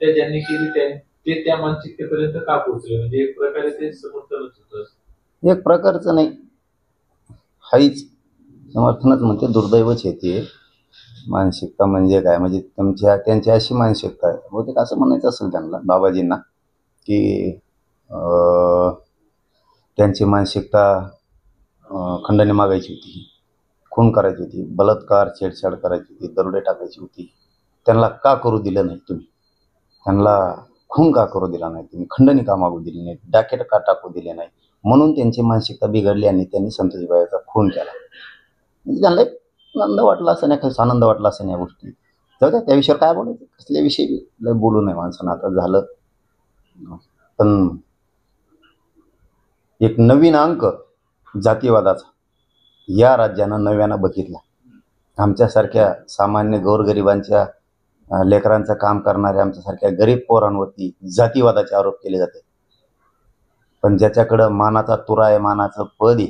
हत्या ज्यांनी केली ते त्या मानसिकतेपर्यंत का पोहोचले? म्हणजे एक प्रकारे ते समर्थनच होतं. एक प्रकारचं नाही, हाईच समर्थनच म्हणते. दुर्दैवच येते मानसिकता म्हणजे काय, म्हणजे त्यांची अशी मानसिकता आहे. बहुतेक असं म्हणायचं असेल त्यांना, बाबाजींना, की त्यांची मानसिकता खंडणी मागायची होती, खून करायची होती, बलात्कार छेडछाड करायची होती, दरोडे टाकायची होती. त्यांना का करू दिलं नाही तुम्ही? त्यांना खून का करू दिला नाही तुम्ही? खंडणी का मागू दिली नाही? डाकेट का टाकू दिले नाही? म्हणून त्यांची मानसिकता बिघडली आणि त्यांनी संतोषीबाईचा खून केला. म्हणजे त्यांना एक आनंद वाटला असं नाही, काही आनंद वाटला असं नाही या गोष्टी. जाऊ द्या, त्या विषयावर काय बोलायचं, कसल्या विषयी बोलू नये माणसानं. आता झालं. पण एक नवीन अंक जातीवादाचा या राज्यानं नव्यानं बघितला. आमच्यासारख्या सामान्य गोरगरिबांच्या लेकरांचं काम करणाऱ्या आमच्यासारख्या गरीब पोरांवरती जातीवादाचे आरोप केले जाते. पण ज्याच्याकडं मानाचा तुरा आहे, मानाचं पद आहे,